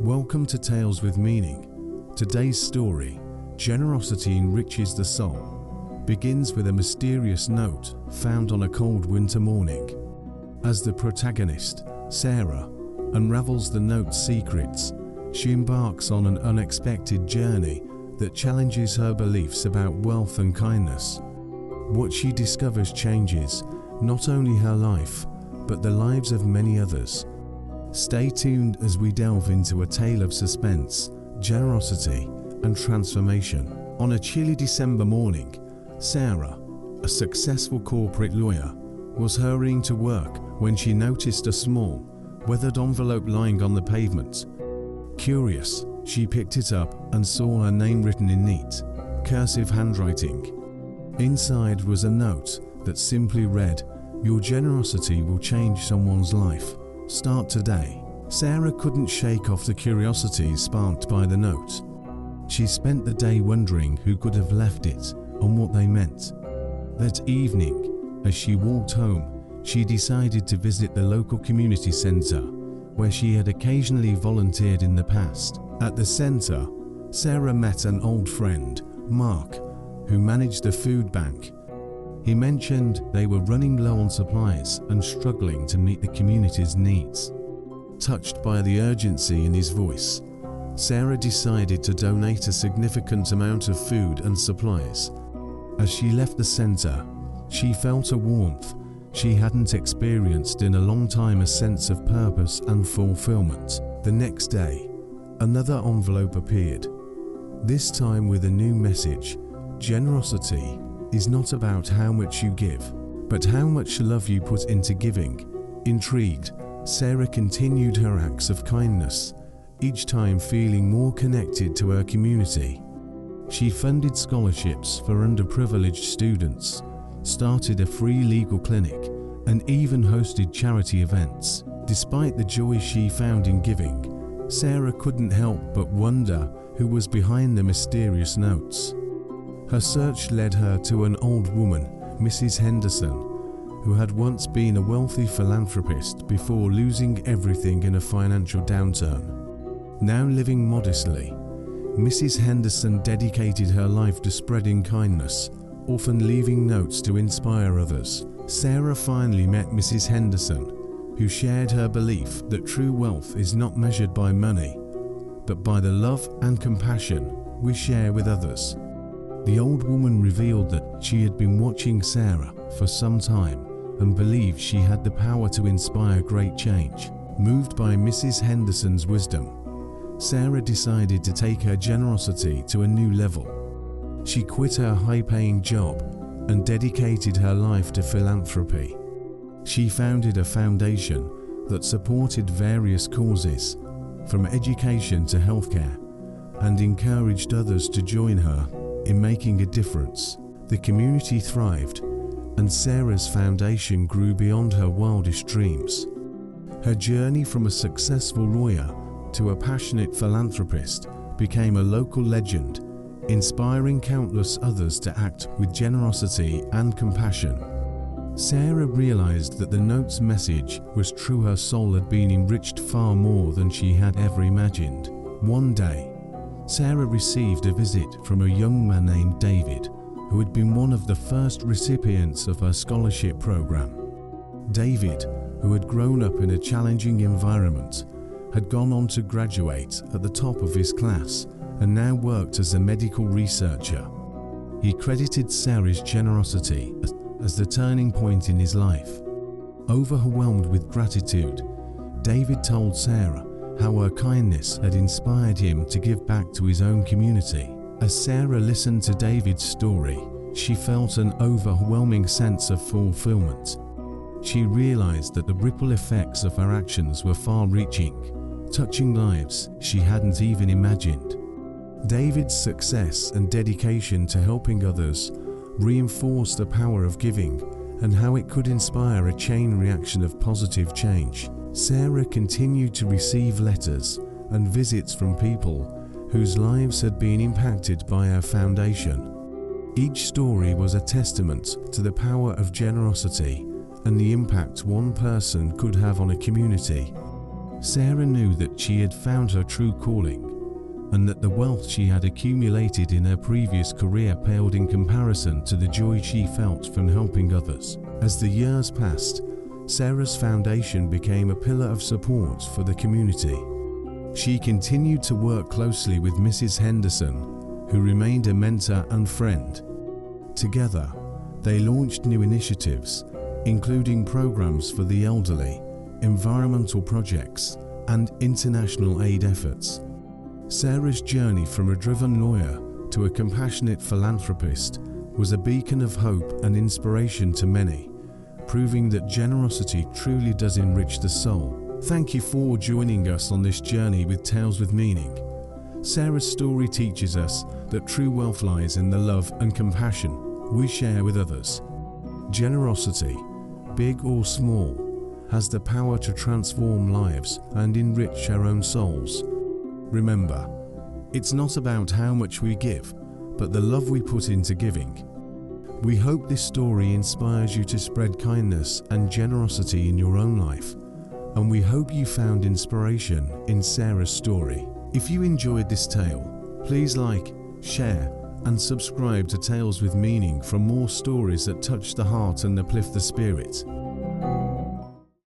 Welcome to Tales with Meaning. Today's story, Generosity Enriches the Soul, begins with a mysterious note found on a cold winter morning. As the protagonist, Sarah, unravels the note's secrets, she embarks on an unexpected journey that challenges her beliefs about wealth and kindness. What she discovers changes not only her life, but the lives of many others. Stay tuned as we delve into a tale of suspense, generosity, and transformation. On a chilly December morning, Sarah, a successful corporate lawyer, was hurrying to work when she noticed a small, weathered envelope lying on the pavement. Curious, she picked it up and saw her name written in neat, cursive handwriting. Inside was a note that simply read, "Your generosity will change someone's life. Start today." Sarah couldn't shake off the curiosity sparked by the note. She spent the day wondering who could have left it and what they meant. That evening, as she walked home, she decided to visit the local community center, where she had occasionally volunteered in the past. At the center, Sarah met an old friend, Mark, who managed a food bank. He mentioned they were running low on supplies and struggling to meet the community's needs. Touched by the urgency in his voice, Sarah decided to donate a significant amount of food and supplies. As she left the center, she felt a warmth she hadn't experienced in a long time, a sense of purpose and fulfillment. The next day, another envelope appeared, this time with a new message: generosity is not about how much you give, but how much love you put into giving. Intrigued, Sarah continued her acts of kindness, each time feeling more connected to her community. She funded scholarships for underprivileged students, started a free legal clinic, and even hosted charity events. Despite the joy she found in giving, Sarah couldn't help but wonder who was behind the mysterious notes. Her search led her to an old woman, Mrs. Henderson, who had once been a wealthy philanthropist before losing everything in a financial downturn. Now living modestly, Mrs. Henderson dedicated her life to spreading kindness, often leaving notes to inspire others. Sarah finally met Mrs. Henderson, who shared her belief that true wealth is not measured by money, but by the love and compassion we share with others. The old woman revealed that she had been watching Sarah for some time and believed she had the power to inspire great change. Moved by Mrs. Henderson's wisdom, Sarah decided to take her generosity to a new level. She quit her high-paying job and dedicated her life to philanthropy. She founded a foundation that supported various causes, from education to healthcare, and encouraged others to join her in making a difference. The community thrived, and Sarah's foundation grew beyond her wildest dreams. Her journey from a successful lawyer to a passionate philanthropist became a local legend, inspiring countless others to act with generosity and compassion. Sarah realized that the note's message was true. Her soul had been enriched far more than she had ever imagined. One day, Sarah received a visit from a young man named David, who had been one of the first recipients of her scholarship program. David, who had grown up in a challenging environment, had gone on to graduate at the top of his class and now worked as a medical researcher. He credited Sarah's generosity as the turning point in his life. Overwhelmed with gratitude, David told Sarah how her kindness had inspired him to give back to his own community. As Sarah listened to David's story, she felt an overwhelming sense of fulfillment. She realized that the ripple effects of her actions were far-reaching, touching lives she hadn't even imagined. David's success and dedication to helping others reinforced the power of giving and how it could inspire a chain reaction of positive change. Sarah continued to receive letters and visits from people whose lives had been impacted by her foundation. Each story was a testament to the power of generosity and the impact one person could have on a community. Sarah knew that she had found her true calling, and that the wealth she had accumulated in her previous career paled in comparison to the joy she felt from helping others. As the years passed, Sarah's foundation became a pillar of support for the community. She continued to work closely with Mrs. Henderson, who remained a mentor and friend. Together, they launched new initiatives, including programs for the elderly, environmental projects, and international aid efforts. Sarah's journey from a driven lawyer to a compassionate philanthropist was a beacon of hope and inspiration to many, proving that generosity truly does enrich the soul. Thank you for joining us on this journey with Tales with Meaning. Sarah's story teaches us that true wealth lies in the love and compassion we share with others. Generosity, big or small, has the power to transform lives and enrich our own souls. Remember, it's not about how much we give, but the love we put into giving. We hope this story inspires you to spread kindness and generosity in your own life, and we hope you found inspiration in Sarah's story. If you enjoyed this tale, please like, share, and subscribe to Tales with Meaning for more stories that touch the heart and uplift the spirit.